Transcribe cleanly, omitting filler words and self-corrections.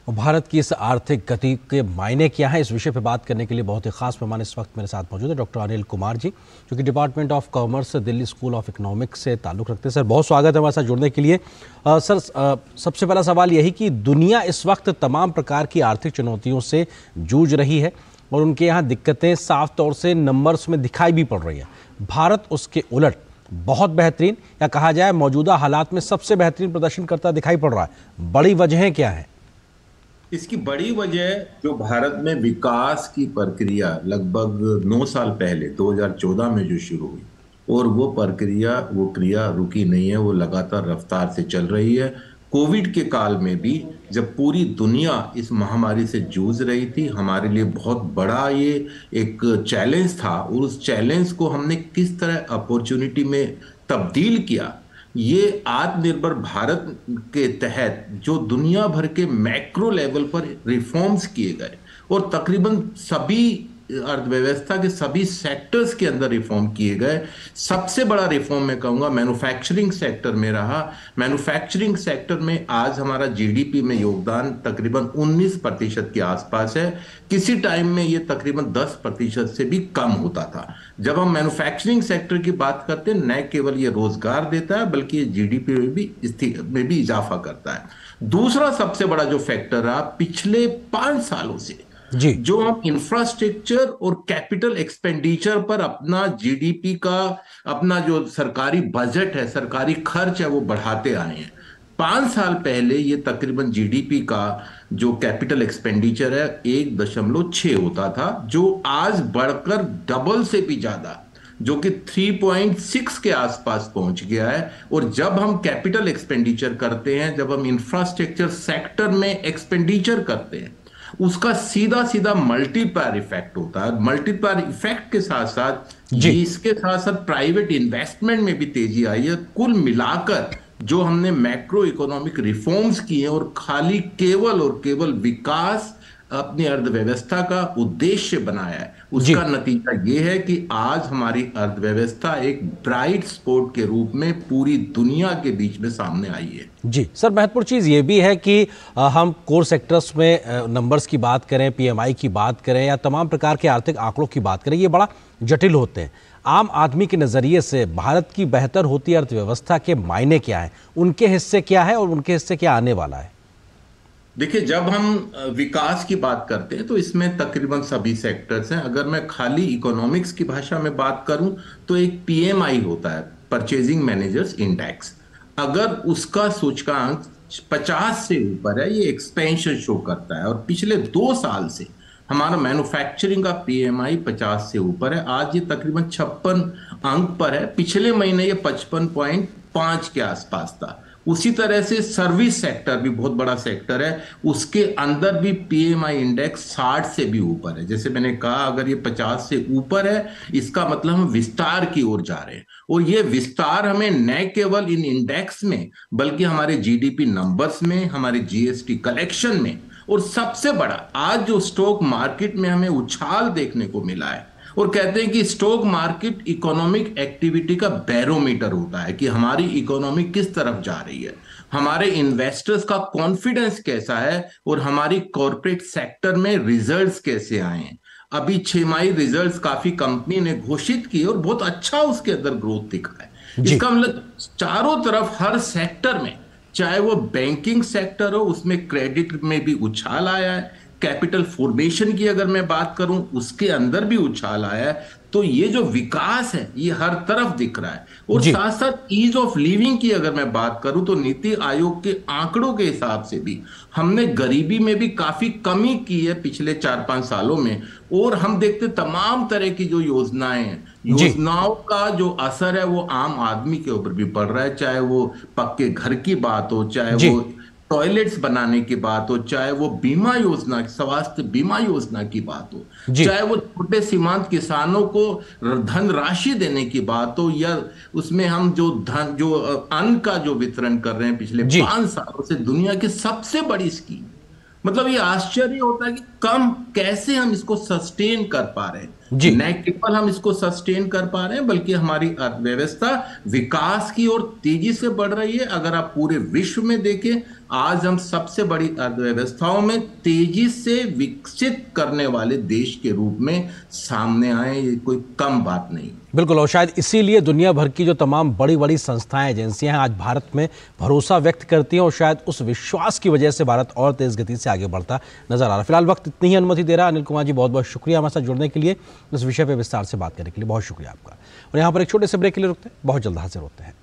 भारत की इस आर्थिक गति के मायने क्या है, इस विषय पर बात करने के लिए बहुत ही खास मेहमान इस वक्त मेरे साथ मौजूद है, डॉक्टर अनिल कुमार जी, जो कि department of commerce Delhi school of economics से ताल्लुक़ रखते हैं। सर, बहुत स्वागत है हमारे साथ जुड़ने के लिए। सर, सबसे पहला सवाल यही कि दुनिया इस वक्त तमाम प्रकार की आर्थिक चुनौतियों से जूझ रही है और उनके यहाँ दिक्कतें साफ तौर से नंबर्स में दिखाई भी पड़ रही है। भारत उसके उलट बहुत बेहतरीन, या कहा जाए मौजूदा हालात में सबसे बेहतरीन प्रदर्शन करता दिखाई पड़ रहा है। बड़ी वजहें क्या हैं? इसकी बड़ी वजह जो भारत में विकास की प्रक्रिया लगभग 9 साल पहले 2014 में जो शुरू हुई और वो क्रिया रुकी नहीं है, वो लगातार रफ्तार से चल रही है। कोविड के काल में भी जब पूरी दुनिया इस महामारी से जूझ रही थी, हमारे लिए बहुत बड़ा ये एक चैलेंज था और उस चैलेंज को हमने किस तरह अपॉर्चुनिटी में तब्दील किया। ये आत्मनिर्भर भारत के तहत जो दुनिया भर के मैक्रो लेवल पर रिफॉर्म्स किए गए और तकरीबन सभी अर्थव्यवस्था के सभी सेक्टर्स के अंदर रिफॉर्म किए गए। सबसे बड़ा रिफॉर्म मैं कहूंगा मैन्युफैक्चरिंग सेक्टर में रहा। मैन्युफैक्चरिंग सेक्टर में आज हमारा जीडीपी में योगदान तकरीबन 19% के आसपास है। किसी टाइम में ये तकरीबन 10% से भी कम होता था। जब हम मैन्युफैक्चरिंग सेक्टर की बात करते हैं, न केवल ये रोजगार देता है बल्कि ये जीडीपी में भी इजाफा करता है। दूसरा सबसे बड़ा जो फैक्टर रहा पिछले 5 सालों से, जी, जो हम इंफ्रास्ट्रक्चर और कैपिटल एक्सपेंडिचर पर अपना जीडीपी का, अपना जो सरकारी बजट है, सरकारी खर्च है, वो बढ़ाते आए हैं। 5 साल पहले ये तकरीबन जीडीपी का जो कैपिटल एक्सपेंडिचर है 1.6 होता था, जो आज बढ़कर डबल से भी ज्यादा, जो कि 3.6 के आसपास पहुंच गया है। और जब हम कैपिटल एक्सपेंडिचर करते हैं, जब हम इंफ्रास्ट्रक्चर सेक्टर में एक्सपेंडिचर करते हैं, उसका सीधा सीधा मल्टीप्लायर इफेक्ट होता है। मल्टीप्लायर इफेक्ट के साथ साथ इसके साथ साथ प्राइवेट इन्वेस्टमेंट में भी तेजी आई है। कुल मिलाकर जो हमने मैक्रो इकोनॉमिक रिफॉर्म्स किए और खाली केवल और केवल विकास अपनी अर्थव्यवस्था का उद्देश्य बनाया है, उसका नतीजा यह है कि आज हमारी अर्थव्यवस्था एक ब्राइट स्पॉट के रूप में पूरी दुनिया के बीच में सामने आई है। जी सर, महत्वपूर्ण चीज़ ये भी है कि हम कोर सेक्टर्स में नंबर्स की बात करें, पीएमआई की बात करें या तमाम प्रकार के आर्थिक आंकड़ों की बात करें, ये बड़ा जटिल होते हैं। आम आदमी के नज़रिए से भारत की बेहतर होती अर्थव्यवस्था के मायने क्या है, उनके हिस्से क्या है और उनके हिस्से क्या आने वाला है? देखिए, जब हम विकास की बात करते हैं तो इसमें तकरीबन सभी सेक्टर्स हैं। अगर मैं खाली इकोनॉमिक्स की भाषा में बात करूं तो एक पीएमआई होता है, परचेजिंग मैनेजर्स इंडेक्स। अगर उसका सूचकांक 50 से ऊपर है, ये एक्सपेंशन शो करता है। और पिछले 2 साल से हमारा मैन्युफैक्चरिंग का पीएमआई 50 से ऊपर है। आज ये तकरीबन 56 अंक पर है। पिछले महीने ये 55.5 के आसपास था। उसी तरह से सर्विस सेक्टर भी बहुत बड़ा सेक्टर है, उसके अंदर भी पीएमआई इंडेक्स 60 से भी ऊपर है। जैसे मैंने कहा, अगर ये 50 से ऊपर है, इसका मतलब हम विस्तार की ओर जा रहे हैं। और ये विस्तार हमें न केवल इन इंडेक्स में बल्कि हमारे जीडीपी नंबर्स में, हमारे जीएसटी कलेक्शन में, और सबसे बड़ा आज जो स्टॉक मार्केट में हमें उछाल देखने को मिला है। और कहते हैं कि स्टॉक मार्केट इकोनॉमिक एक्टिविटी का बैरोमीटर होता है कि हमारी इकोनॉमी किस तरफ जा रही है, हमारे इन्वेस्टर्स का कॉन्फिडेंस कैसा है और हमारी कॉर्पोरेट सेक्टर में रिजल्ट्स कैसे आए हैं। अभी 6 रिजल्ट्स काफी कंपनी ने घोषित किए और बहुत अच्छा उसके अंदर ग्रोथ दिखा है। इसका मतलब चारों तरफ हर सेक्टर में, चाहे वो बैंकिंग सेक्टर हो, उसमें क्रेडिट में भी उछाल आया है। कैपिटल फॉर्मेशन की अगर मैं बात करूं, उसके अंदर भी उछाल आया है। तो ये जो विकास है ये हर तरफ दिख रहा है। और साथ साथ ईज ऑफ लिविंग की अगर मैं बात करूं तो नीति आयोग के आंकड़ों के हिसाब से भी हमने गरीबी में भी काफी कमी की है पिछले 4-5 सालों में। और हम देखते तमाम तरह की जो योजनाएं हैं, योजनाओं का जो असर है वो आम आदमी के ऊपर भी पड़ रहा है। चाहे वो पक्के घर की बात हो, चाहे वो टॉयलेट्स बनाने की बात हो, चाहे वो बीमा योजना, स्वास्थ्य बीमा योजना की बात हो, चाहे वो छोटे सीमांत किसानों को धनराशि देने की बात हो, या उसमें हम जो अन्न का जो वितरण कर रहे हैं पिछले 5 सालों से, दुनिया की सबसे बड़ी स्कीम। मतलब ये आश्चर्य होता है कि कम कैसे हम इसको सस्टेन कर पा रहे हैं। न केवल हम इसको सस्टेन कर पा रहे हैं बल्कि हमारी अर्थव्यवस्था विकास की ओर तेजी से बढ़ रही है। अगर आप पूरे विश्व में देखें आज हम सबसे बड़ी अर्थव्यवस्थाओं में तेजी से विकसित करने वाले देश के रूप में सामने आए, ये कोई कम बात नहीं। बिल्कुल, और शायद इसीलिए दुनिया भर की जो तमाम बड़ी बड़ी संस्थाएं, एजेंसियां हैं, आज भारत में भरोसा व्यक्त करती हैं और शायद उस विश्वास की वजह से भारत और तेज गति से आगे बढ़ता नजर आ रहा है। फिलहाल वक्त इतनी ही अनुमति दे रहा है। अनिल कुमार जी, बहुत बहुत शुक्रिया हमारे साथ जुड़ने के लिए, इस विषय पर विस्तार से बात करने के लिए बहुत शुक्रिया आपका। और यहाँ पर एक छोटे से ब्रेक के लिए रुकते हैं, बहुत जल्द हाजिर होते हैं।